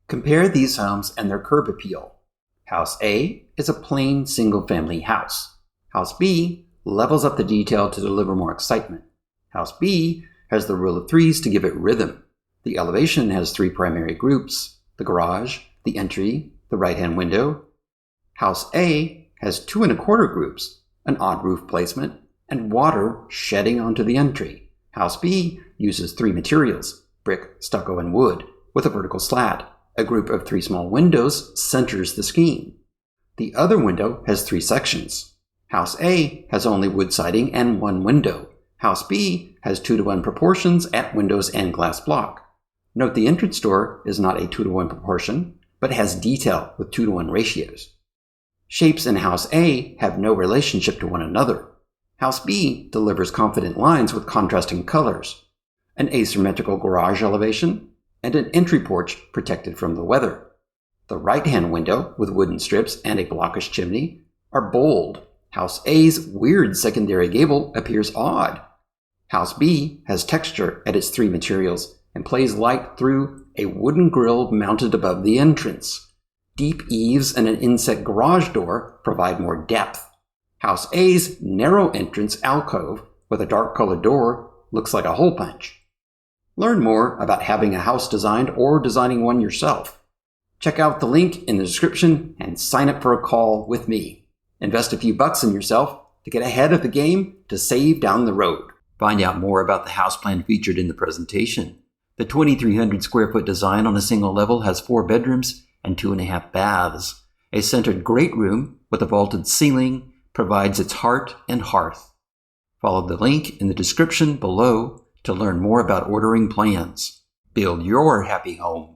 Compare these homes and their curb appeal. House A is a plain single-family house. House B levels up the detail to deliver more excitement. House B has the rule of threes to give it rhythm. The elevation has three primary groups: the garage, the entry, the right-hand window. House A has 2 1/4 groups, an odd roof placement, and water shedding onto the entry. House B uses 3 materials: brick, stucco, and wood, with a vertical slat. A group of 3 small windows centers the scheme. The other window has 3 sections. House A has only wood siding and 1 window. House B has 2-to-1 proportions at windows and glass block. Note the entrance door is not a 2-to-1 proportion, but has detail with 2-to-1 ratios. Shapes in House A have no relationship to one another. House B delivers confident lines with contrasting colors, an asymmetrical garage elevation, and an entry porch protected from the weather. The right-hand window, with wooden strips and a blockish chimney, are bold. House A's weird secondary gable appears odd. House B has texture at its 3 materials and plays light through a wooden grill mounted above the entrance. Deep eaves and an inset garage door provide more depth. House A's narrow entrance alcove with a dark-colored door looks like a hole punch. Learn more about having a house designed or designing one yourself. Check out the link in the description and sign up for a call with me. Invest a few bucks in yourself to get ahead of the game to save down the road. Find out more about the house plan featured in the presentation. The 2,300 square foot design on a single level has 4 bedrooms and 2.5 baths. A centered great room with a vaulted ceiling provides its heart and hearth. Follow the link in the description below to learn more about ordering plans. Build your happy home.